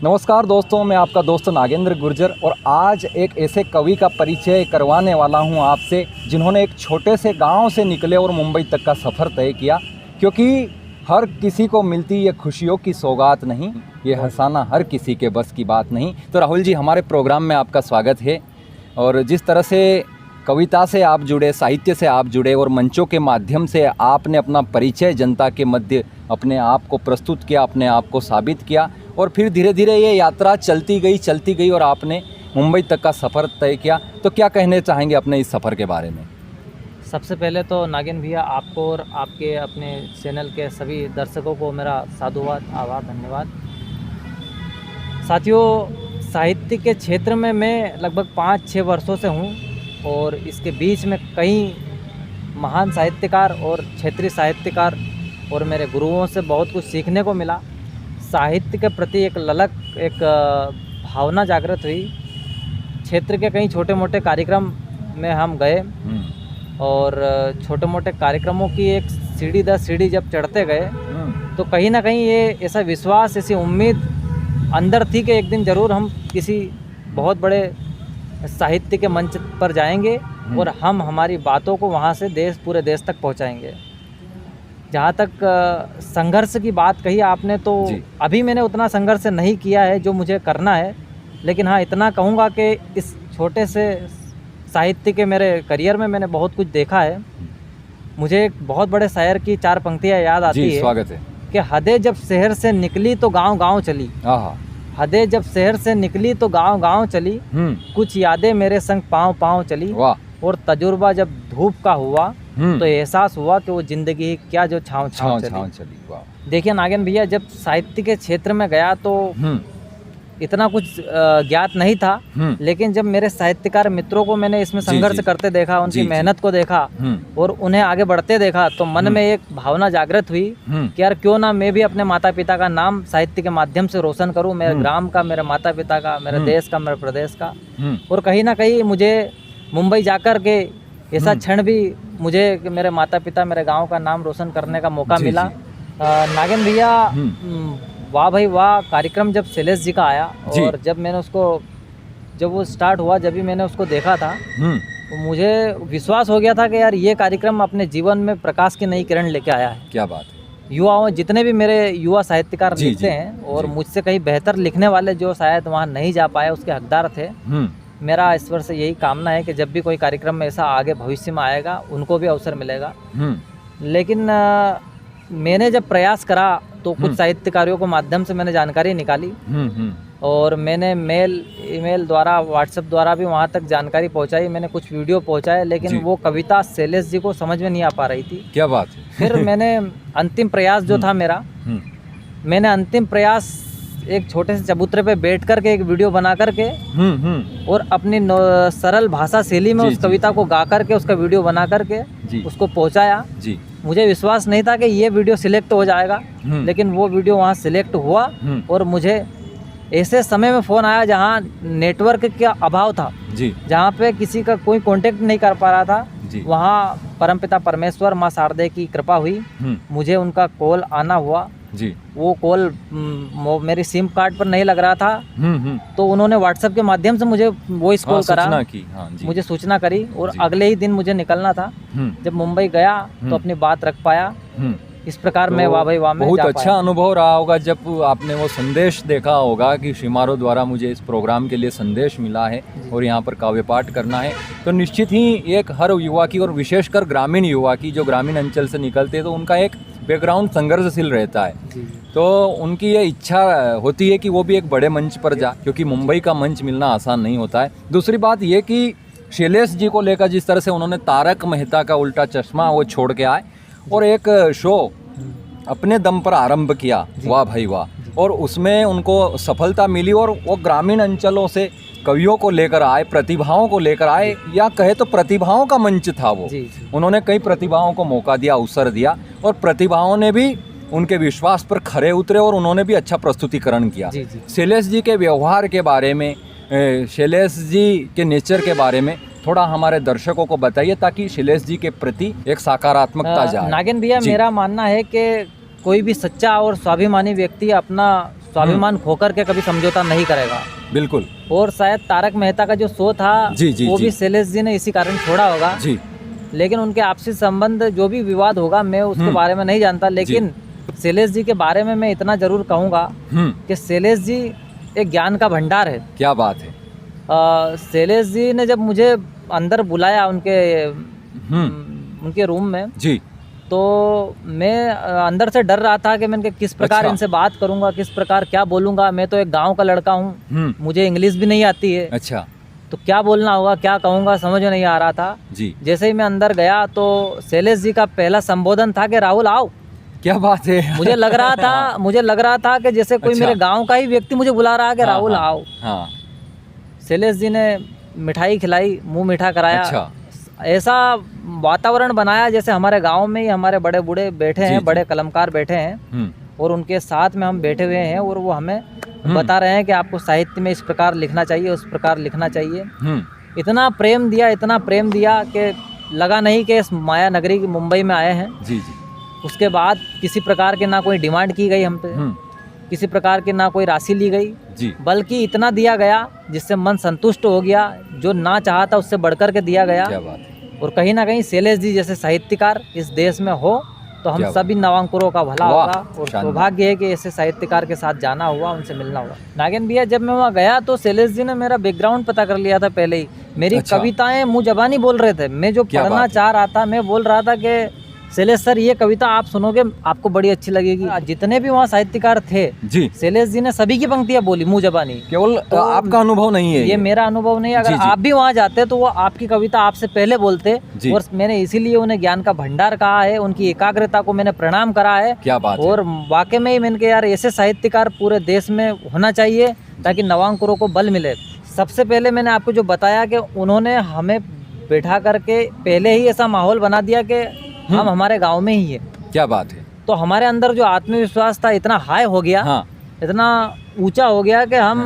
नमस्कार दोस्तों, मैं आपका दोस्त नागेंद्र गुर्जर और आज एक ऐसे कवि का परिचय करवाने वाला हूं आपसे जिन्होंने एक छोटे से गांव से निकले और मुंबई तक का सफ़र तय किया। क्योंकि हर किसी को मिलती ये खुशियों की सौगात नहीं, ये हंसाना हर किसी के बस की बात नहीं। तो राहुल जी, हमारे प्रोग्राम में आपका स्वागत है। और जिस तरह से कविता से आप जुड़े, साहित्य से आप जुड़े और मंचों के माध्यम से आपने अपना परिचय जनता के मध्य अपने आप को प्रस्तुत किया, अपने आप को साबित किया और फिर धीरे धीरे ये यात्रा चलती गई और आपने मुंबई तक का सफ़र तय किया। तो क्या कहने चाहेंगे अपने इस सफ़र के बारे में? सबसे पहले तो नागिन भैया, आपको और आपके अपने चैनल के सभी दर्शकों को मेरा साधुवाद, आभार, धन्यवाद। साथियों, साहित्य के क्षेत्र में मैं लगभग 5-6 वर्षों से हूँ और इसके बीच में कई महान साहित्यकार और क्षेत्रीय साहित्यकार और मेरे गुरुओं से बहुत कुछ सीखने को मिला। साहित्य के प्रति एक ललक, एक भावना जागृत हुई। क्षेत्र के कई छोटे मोटे कार्यक्रम में हम गए और छोटे मोटे कार्यक्रमों की एक सीढ़ी दर सीढ़ी जब चढ़ते गए तो कहीं ना कहीं ये ऐसा विश्वास, ऐसी उम्मीद अंदर थी कि एक दिन ज़रूर हम किसी बहुत बड़े साहित्य के मंच पर जाएंगे और हम हमारी बातों को वहाँ से पूरे देश तक पहुँचाएंगे। जहाँ तक संघर्ष की बात कही आपने, तो अभी मैंने उतना संघर्ष नहीं किया है जो मुझे करना है, लेकिन हाँ इतना कहूँगा कि इस छोटे से साहित्य के मेरे करियर में मैंने बहुत कुछ देखा है। मुझे एक बहुत बड़े शायर की 4 पंक्तियाँ याद आती है। स्वागत है। कि हदें जब शहर से निकली तो गांव गांव चली, हदें जब शहर से निकली तो गांव गांव चली, कुछ यादें मेरे संग पाँव पाँव चली, और तजुर्बा जब धूप का हुआ तो एहसास हुआ कि वो जिंदगी क्या जो छाँव छाँव चली। देखिए नागिन भैया, जब साहित्य के क्षेत्र में गया तो इतना कुछ ज्ञात नहीं था, लेकिन जब मेरे साहित्यकार मित्रों को मैंने इसमें संघर्ष करते देखा, उनकी मेहनत को देखा और उन्हें आगे बढ़ते देखा, तो मन में एक भावना जागृत हुई कि यार क्यों ना मैं भी अपने माता पिता का नाम साहित्य के माध्यम से रोशन करूं, मेरे ग्राम का, मेरे माता पिता का, मेरे देश का, मेरे प्रदेश का। और कहीं ना कहीं मुझे मुंबई जाकर के ऐसा क्षण भी मुझे मेरे माता पिता, मेरे गाँव का नाम रोशन करने का मौका मिला। नागिन भैया, वाह भाई वाह, कार्यक्रम जब शैलेश जी का आया और जब वो स्टार्ट हुआ, जब भी मैंने उसको देखा था तो मुझे विश्वास हो गया था कि यार ये कार्यक्रम अपने जीवन में प्रकाश की नई किरण लेके आया है। क्या बात है। युवाओं, जितने भी मेरे युवा साहित्यकार लिखते हैं और मुझसे कहीं बेहतर लिखने वाले जो शायद वहाँ नहीं जा पाए, उसके हकदार थे। मेरा ईश्वर से यही कामना है कि जब भी कोई कार्यक्रम में ऐसा आगे भविष्य में आएगा, उनको भी अवसर मिलेगा। लेकिन मैंने जब प्रयास करा तो कुछ साहित्यकारों के माध्यम से मैंने जानकारी निकाली और मैंने ईमेल द्वारा, व्हाट्सएप द्वारा भी वहाँ तक जानकारी पहुँचाई। मैंने कुछ वीडियो पहुँचाए, लेकिन वो कविता शैलेश जी को समझ में नहीं आ पा रही थी। क्या बात है। फिर मैंने अंतिम प्रयास जो था मेरा, मैंने अंतिम प्रयास एक छोटे से चबूतरे पे बैठ करके एक वीडियो बना करके और अपनी सरल भाषा शैली में उस कविता को गा करके, उसका वीडियो बना करके उसको पहुँचाया। मुझे विश्वास नहीं था कि ये वीडियो सिलेक्ट हो जाएगा, लेकिन वो वीडियो वहाँ सिलेक्ट हुआ और मुझे ऐसे समय में फ़ोन आया जहाँ नेटवर्क का अभाव था, जहाँ पे किसी का कोई कांटेक्ट नहीं कर पा रहा था। वहाँ परमपिता परमेश्वर, माँ शारदे की कृपा हुई, मुझे उनका कॉल आना हुआ। वो कॉल मेरी सिम कार्ड पर नहीं लग रहा था, तो उन्होंने व्हाट्सएप के माध्यम से मुझे वॉइस कॉल करा, मुझे सूचना करी और अगले ही दिन मुझे निकलना था। जब मुंबई गया तो अपनी बात रख पाया। इस प्रकार मैं वाह भाई वाह में बहुत अच्छा अनुभव रहा होगा जब आपने वो संदेश देखा होगा कि शिमारो द्वारा मुझे इस प्रोग्राम के लिए संदेश मिला है और यहाँ पर काव्य पाठ करना है। तो निश्चित ही एक हर युवा की और विशेषकर ग्रामीण युवा की, जो ग्रामीण अंचल से निकलते हैं, तो उनका एक बैकग्राउंड संघर्षशील रहता है। तो उनकी ये इच्छा होती है कि वो भी एक बड़े मंच पर जा, क्योंकि मुंबई का मंच मिलना आसान नहीं होता है। दूसरी बात ये कि शैलेश जी को लेकर जिस तरह से उन्होंने तारक मेहता का उल्टा चश्मा वो छोड़ के आए और एक शो अपने दम पर आरंभ किया, वाह भाई वाह, और उसमें उनको सफलता मिली और वो ग्रामीण अंचलों से कवियों को लेकर आए, प्रतिभाओं को लेकर आए, या कहे तो प्रतिभाओं का मंच था वो। उन्होंने कई प्रतिभाओं को मौका दिया, अवसर दिया और प्रतिभाओं ने भी उनके विश्वास पर खरे उतरे और उन्होंने भी अच्छा प्रस्तुतिकरण किया। शैलेश जी के व्यवहार के बारे में, शैलेश जी के नेचर के बारे में थोड़ा हमारे दर्शकों को बताइए, ताकि शैलेश जी के प्रति एक सकारात्मकता जाए। नागिन भैया, मेरा मानना है कि कोई भी सच्चा और स्वाभिमानी व्यक्ति अपना स्वाभिमान खोकर के कभी समझौता नहीं करेगा। बिल्कुल। और शायद तारक मेहता का जो शो था वो भी शैलेश जी ने इसी कारण छोड़ा होगा जी। लेकिन उनके आपसी संबंध जो भी विवाद होगा मैं उसके बारे में नहीं जानता, लेकिन शैलेश जी के बारे में मैं इतना जरूर कहूँगा कि शैलेश जी एक ज्ञान का भंडार है। क्या बात है। शैलेश जी ने जब मुझे अंदर बुलाया उनके रूम में जी, तो मैं अंदर से डर रहा था कि मैं किस प्रकार इनसे बात करूंगा, किस प्रकार क्या बोलूंगा। मैं तो एक गांव का लड़का हूँ, मुझे इंग्लिश भी नहीं आती है। अच्छा। तो क्या बोलना होगा, क्या कहूँगा, समझ में नहीं आ रहा था जी। जैसे ही मैं अंदर गया तो शैलेश जी का पहला संबोधन था कि राहुल आओ। क्या बात है। मुझे लग रहा था कि जैसे कोई मेरे गाँव का ही व्यक्ति मुझे बुला रहा है कि राहुल आओ। शैलेश जी ने मिठाई खिलाई, मुँह मीठा कराया। ऐसा वातावरण बनाया जैसे हमारे गांव में ही हमारे बड़े बूढ़े बैठे हैं, बड़े कलमकार बैठे हैं और उनके साथ में हम बैठे हुए हैं और वो हमें बता रहे हैं कि आपको साहित्य में इस प्रकार लिखना चाहिए, उस प्रकार लिखना चाहिए। इतना प्रेम दिया कि लगा नहीं कि इस माया नगरी मुंबई में आए हैं जी जी। उसके बाद किसी प्रकार के ना कोई डिमांड की गई हम पे, किसी प्रकार की ना कोई राशि ली गई जी, बल्कि इतना दिया गया जिससे मन संतुष्ट हो गया। जो ना चाहा था उससे बढ़कर के दिया गया। क्या बात है। और कहीं ना कहीं शैलेश जी जैसे साहित्यकार इस देश में हो तो हम सभी नवांकुरों का भला होगा। और सौभाग्य है कि ऐसे साहित्यकार के साथ जाना हुआ, उनसे मिलना हुआ। नागेंद्र भैया, जब मैं वहाँ गया तो शैलेश जी ने मेरा बैकग्राउंड पता कर लिया था पहले ही। मेरी कविताएं मुँह जबानी बोल रहे थे। मैं जो पढ़ना चाह रहा था, मैं बोल रहा था कि शैलेश सर ये कविता आप सुनोगे, आपको बड़ी अच्छी लगेगी। जितने भी वहाँ साहित्यकार थे जी, शैलेश जी ने सभी की पंक्तियाँ बोली मुँह जबानी। केवल तो आपका अनुभव नहीं है ये मेरा अनुभव नहीं है। अगर आप भी वहाँ जाते तो वो आपकी कविता आपसे पहले बोलते। और मैंने इसीलिए उन्हें ज्ञान का भंडार कहा है, उनकी एकाग्रता को मैंने प्रणाम करा है। क्या बात। और वाकई में ही मैंने कहा यार ऐसे साहित्यकार पूरे देश में होना चाहिए ताकि नवांकुरों को बल मिले। सबसे पहले मैंने आपको जो बताया कि उन्होंने हमें बैठा करके पहले ही ऐसा माहौल बना दिया कि हम हमारे गांव में ही है। क्या बात है। तो हमारे अंदर जो आत्मविश्वास था इतना हाई हो गया, इतना ऊंचा हो गया कि हम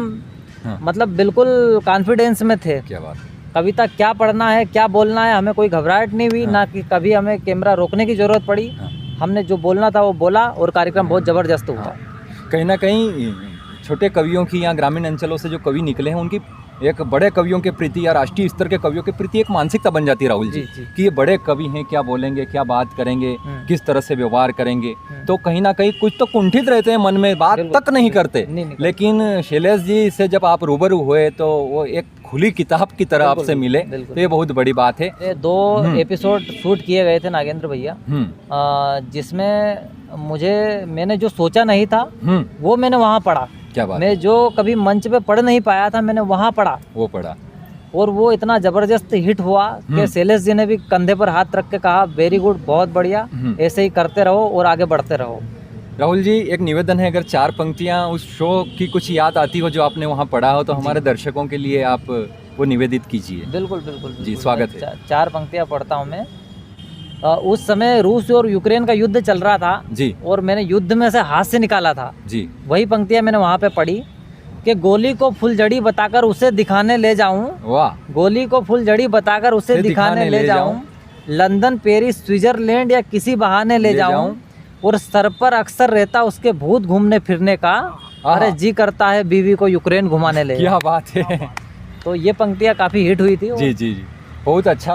मतलब बिल्कुल कॉन्फिडेंस में थे। क्या बात है। कविता क्या पढ़ना है, क्या बोलना है, हमें कोई घबराहट नहीं हुई। ना कि कभी हमें कैमरा रोकने की जरूरत पड़ी। हमने जो बोलना था वो बोला और कार्यक्रम बहुत जबरदस्त हुआ। कहीं ना कहीं छोटे कवियों की या ग्रामीण अंचलों से जो कवि निकले हैं उनकी एक बड़े कवियों के प्रति या राष्ट्रीय स्तर के कवियों के प्रति एक मानसिकता बन जाती है राहुल जी कि ये बड़े कवि हैं, क्या बोलेंगे, क्या बात करेंगे, किस तरह से व्यवहार करेंगे। तो कहीं ना कहीं कुछ तो कुंठित रहते हैं मन में, बात तक नहीं करते। लेकिन शैलेश जी से जब आप रूबरू हुए तो वो एक खुली किताब की तरह आपसे मिले, तो ये बहुत बड़ी बात है। 2 एपिसोड शूट किए गए थे नागेंद्र भैया, जिसमें मैंने जो सोचा नहीं था वो मैंने वहाँ पढ़ा। क्या बात। मैं जो कभी मंच पे पढ़ नहीं पाया था मैंने वहाँ पढ़ा, वो पढ़ा और वो इतना जबरदस्त हिट हुआ कि शैलेश जी ने भी कंधे पर हाथ रख के कहा वेरी गुड, बहुत बढ़िया, ऐसे ही करते रहो और आगे बढ़ते रहो। राहुल जी, एक निवेदन है, अगर 4 पंक्तियाँ उस शो की कुछ याद आती हो जो आपने वहाँ पढ़ा हो तो हमारे दर्शकों के लिए आप वो निवेदित कीजिए। बिल्कुल बिल्कुल जी, स्वागत है। 4 पंक्तियाँ पढ़ता हूँ मैं। उस समय रूस और यूक्रेन का युद्ध चल रहा था जी, और मैंने युद्ध में से हाथ से निकाला था जी। वही पंक्तियाँ मैंने वहाँ पे पढ़ी कि गोली को फुलझड़ी बताकर उसे दिखाने ले जाऊं। वाह। गोली को फुलझड़ी बताकर उसे दिखाने ले जाऊं, लंदन, पेरिस, स्विट्जरलैंड या किसी बहाने ले जाऊं, और सर पर अक्सर रहता उसके भूत घूमने फिरने का, अरे जी करता है बीवी को यूक्रेन घुमाने ले। क्या बात है। तो ये पंक्तियाँ काफी हिट हुई थी जी जी जी, बहुत अच्छा।